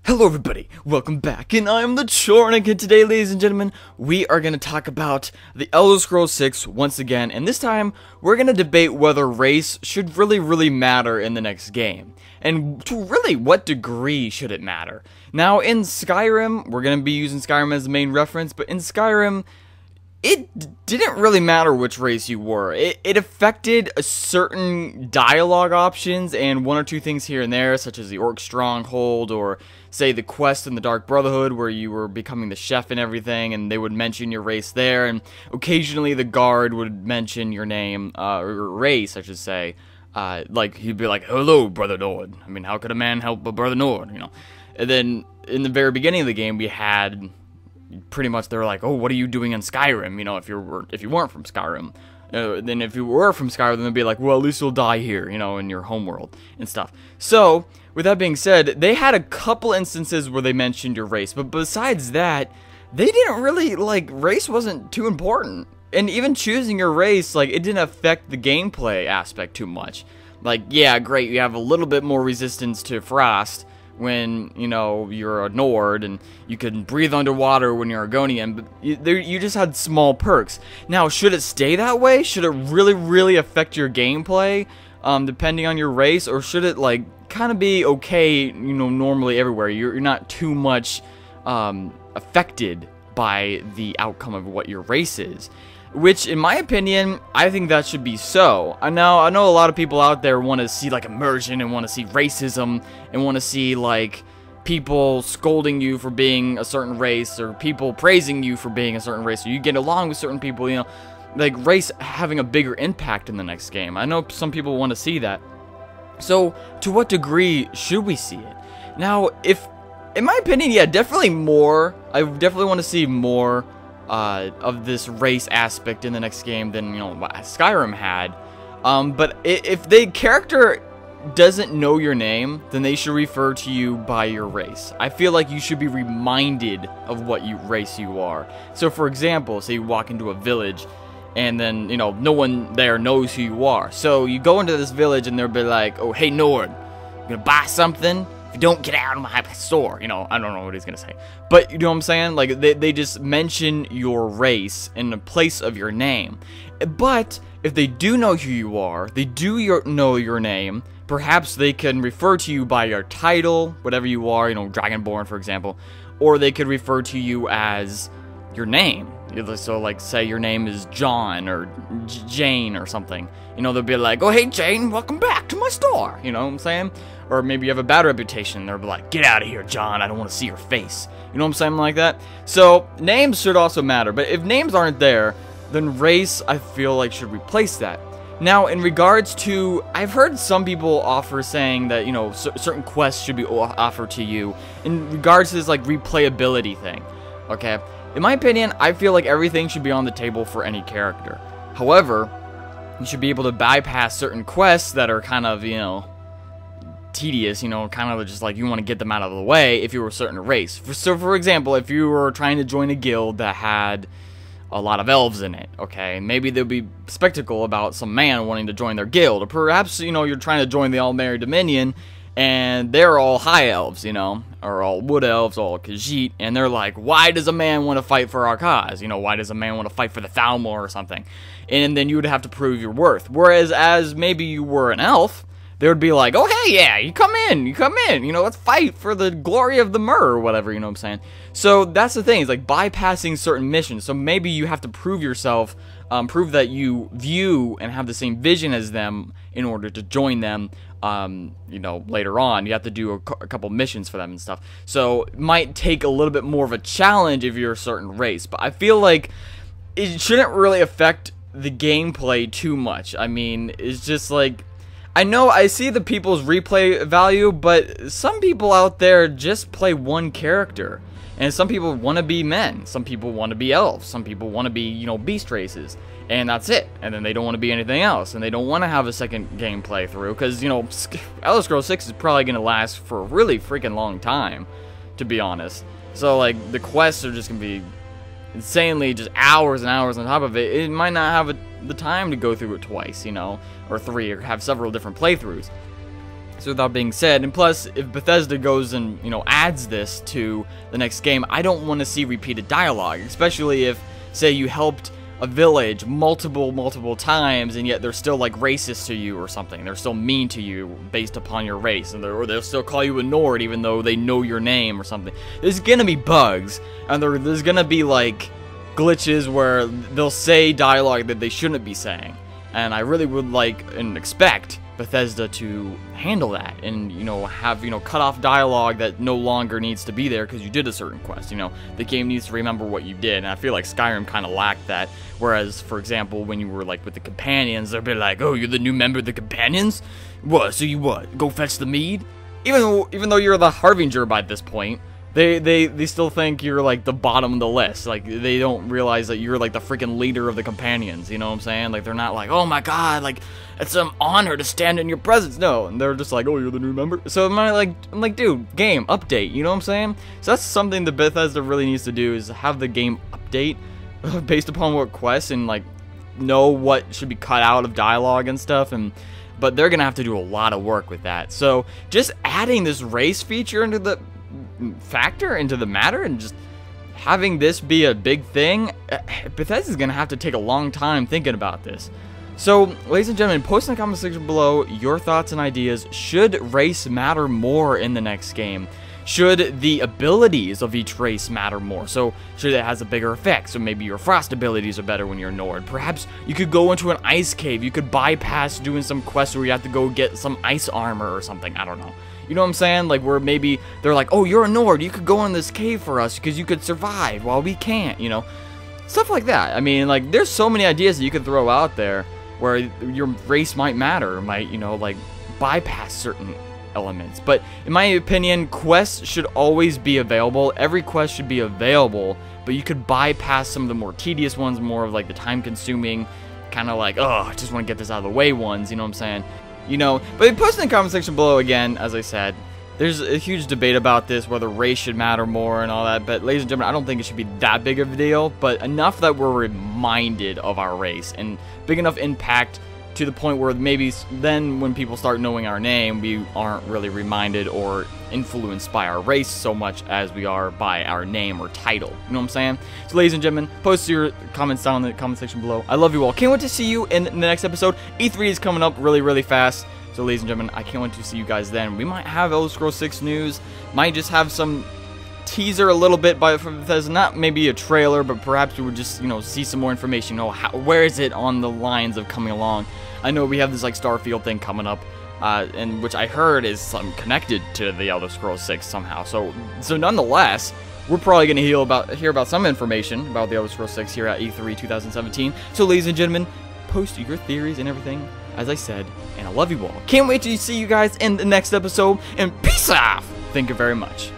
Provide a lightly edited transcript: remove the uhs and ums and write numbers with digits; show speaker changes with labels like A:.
A: Hello everybody, welcome back, and I'm TheChornick, and today, ladies and gentlemen, we are going to talk about The Elder Scrolls 6 once again, and this time, we're going to debate whether race should really matter in the next game, and to really what degree should it matter. Now, in Skyrim, we're going to be using Skyrim as the main reference, but in Skyrim, it didn't really matter which race you were. It affected a certain dialogue options and one or two things here and there, such as the Orc Stronghold, or say the quest in the Dark Brotherhood where you were becoming the chef and everything, and they would mention your race there, and occasionally the guard would mention your name, or race, I should say. Like, he'd be like, "Hello, Brother Nord. I mean, how could a man help a Brother Nord?" You know? And then, in the very beginning of the game, we had pretty much, they were like, "Oh, what are you doing in Skyrim?" You know, if you weren't from Skyrim. Then if you were from Skyrim, then they'd be like, "Well, at least you'll die here, you know, in your homeworld and stuff." So, with that being said, they had a couple instances where they mentioned your race, but besides that, they didn't really, like, race wasn't too important. And even choosing your race, like, it didn't affect the gameplay aspect too much. Like, yeah, great, you have a little bit more resistance to frost when, you know, you're a Nord, and you can breathe underwater when you're a Argonian, but you just had small perks. Now, should it stay that way? Should it really affect your gameplay, depending on your race, or should it, like, kind of be okay, you know, normally everywhere? You're not too much affected by the outcome of what your race is. Which, in my opinion, I think that should be so. I know a lot of people out there want to see, like, immersion, and want to see racism, and want to see, like, people scolding you for being a certain race, or people praising you for being a certain race, or you get along with certain people, you know, like, race having a bigger impact in the next game. I know some people want to see that. So, to what degree should we see it? Now, in my opinion, yeah, definitely more. I definitely want to see more of this race aspect in the next game than, you know, Skyrim had. But if the character doesn't know your name, then they should refer to you by your race. I feel like you should be reminded of what race you are. So, for example, say you walk into a village, and then, you know, no one there knows who you are. So you go into this village, and they'll be like, "Oh, hey, Nord, you gonna buy something? If you don't, get out of my store." You know, I don't know what he's gonna say, but you know what I'm saying? Like, they just mention your race in the place of your name. But if they do know who you are, they do know your name, perhaps they can refer to you by your title, whatever you are, you know, Dragonborn, for example, or they could refer to you as your name. So, like, say your name is John or Jane or something. You know, they'll be like, "Oh, hey, Jane, welcome back to my store." You know what I'm saying? Or maybe you have a bad reputation. They'll be like, "Get out of here, John. I don't want to see your face." You know what I'm saying? Like that. So, names should also matter. But if names aren't there, then race, I feel like, should replace that. Now, in regards to, I've heard some people offer saying that, you know, certain quests should be offered to you in regards to this, like, replayability thing. Okay? In my opinion, I feel like everything should be on the table for any character. However, you should be able to bypass certain quests that are kind of, you know, tedious, you know, kind of just like you want to get them out of the way if you were a certain race. So, for example, if you were trying to join a guild that had a lot of elves in it, okay, maybe there'll be spectacle about some man wanting to join their guild, or perhaps, you know, you're trying to join the All-Merry Dominion, and they're all high elves, you know, or all wood elves, all Khajiit, and they're like, "Why does a man want to fight for our cause? You know, why does a man want to fight for the Thalmor or something?" And then you would have to prove your worth. Whereas, as maybe you were an elf, they would be like, "Oh, hey, yeah, you come in, you know, let's fight for the glory of the Myrrh," or whatever, you know what I'm saying? So, that's the thing, it's like bypassing certain missions. So, maybe you have to prove yourself, prove that you view and have the same vision as them in order to join them, you know, later on. You have to do a couple missions for them and stuff. So, it might take a little bit more of a challenge if you're a certain race. But I feel like it shouldn't really affect the gameplay too much. I mean, it's just like, I know I see the people's replay value, but some people out there just play one character. And some people want to be men, some people want to be elves, some people want to be, you know, beast races. And that's it. And then they don't want to be anything else. And they don't want to have a second game playthrough. Because, you know, Elder Scrolls 6 is probably going to last for a really freaking long time, to be honest. So, like, the quests are just going to be insanely just hours and hours on top of it. It might not have the time to go through it twice, you know, or three, or have several different playthroughs. So with that being said, and plus, if Bethesda goes and, you know, adds this to the next game, I don't want to see repeated dialogue, especially if, say, you helped a village multiple times, and yet they're still, like, racist to you or something. They're still mean to you based upon your race, and or they'll still call you a Nord even though they know your name or something. There's gonna be bugs, and there's gonna be, like, glitches where they'll say dialogue that they shouldn't be saying. And I really would like and expect Bethesda to handle that and, you know, have, you know, cut off dialogue that no longer needs to be there because you did a certain quest. You know, the game needs to remember what you did, and I feel like Skyrim kind of lacked that. Whereas, for example, when you were, like, with the companions, they'd be like, oh, you're the new member of the companions? What, so you what, go fetch the mead? Even though you're the Harbinger by this point, they still think you're, like, the bottom of the list. Like, they don't realize that you're, like, the freaking leader of the companions, you know what I'm saying? Like, they're not like, oh my god, like, it's an honor to stand in your presence. No, and they're just like, oh, you're the new member? So I'm like, dude, game, update, you know what I'm saying? So that's something that Bethesda really needs to do, is have the game update based upon what quests, and, like, know what should be cut out of dialogue and stuff, but they're gonna have to do a lot of work with that. So just adding this race feature into the matter and just having this be a big thing, Bethesda's gonna have to take a long time thinking about this. So, ladies and gentlemen, post in the comment section below your thoughts and ideas. Should race matter more in the next game? Should the abilities of each race matter more? So, should it has a bigger effect? So maybe your frost abilities are better when you're Nord. Perhaps you could go into an ice cave. You could bypass doing some quest where you have to go get some ice armor or something. I don't know. You know what I'm saying? Like, where maybe they're like, oh, you're a Nord, you could go in this cave for us because you could survive while we can't, you know? Stuff like that. I mean, like, there's so many ideas that you could throw out there where your race might matter, might, you know, like, bypass certain elements. But in my opinion, quests should always be available. Every quest should be available, but you could bypass some of the more tedious ones, more of, like, the time-consuming, kind of like, oh, I just want to get this out of the way ones, you know what I'm saying? You know, but post in the comment section below again, as I said. There's a huge debate about this, whether race should matter more and all that, but ladies and gentlemen, I don't think it should be that big of a deal, but enough that we're reminded of our race, and big enough impact to the point where maybe then when people start knowing our name, we aren't really reminded or influenced by our race so much as we are by our name or title. You know what I'm saying? So ladies and gentlemen, post your comments down in the comment section below. I love you all. Can't wait to see you in the next episode. E3 is coming up really fast. So ladies and gentlemen, I can't wait to see you guys then. We might have Elder Scrolls 6 news. Might just have some teaser a little bit from Bethesda. Not maybe a trailer, but perhaps we would just, you know, see some more information. You know, where is it on the lines of coming along? I know we have this, like, Starfield thing coming up, and which I heard is connected to the Elder Scrolls 6 somehow. So nonetheless, we're probably going to hear about some information about the Elder Scrolls 6 here at E3 2017. So ladies and gentlemen, post your theories and everything, as I said, and I love you all. Can't wait to see you guys in the next episode, and peace off! Thank you very much.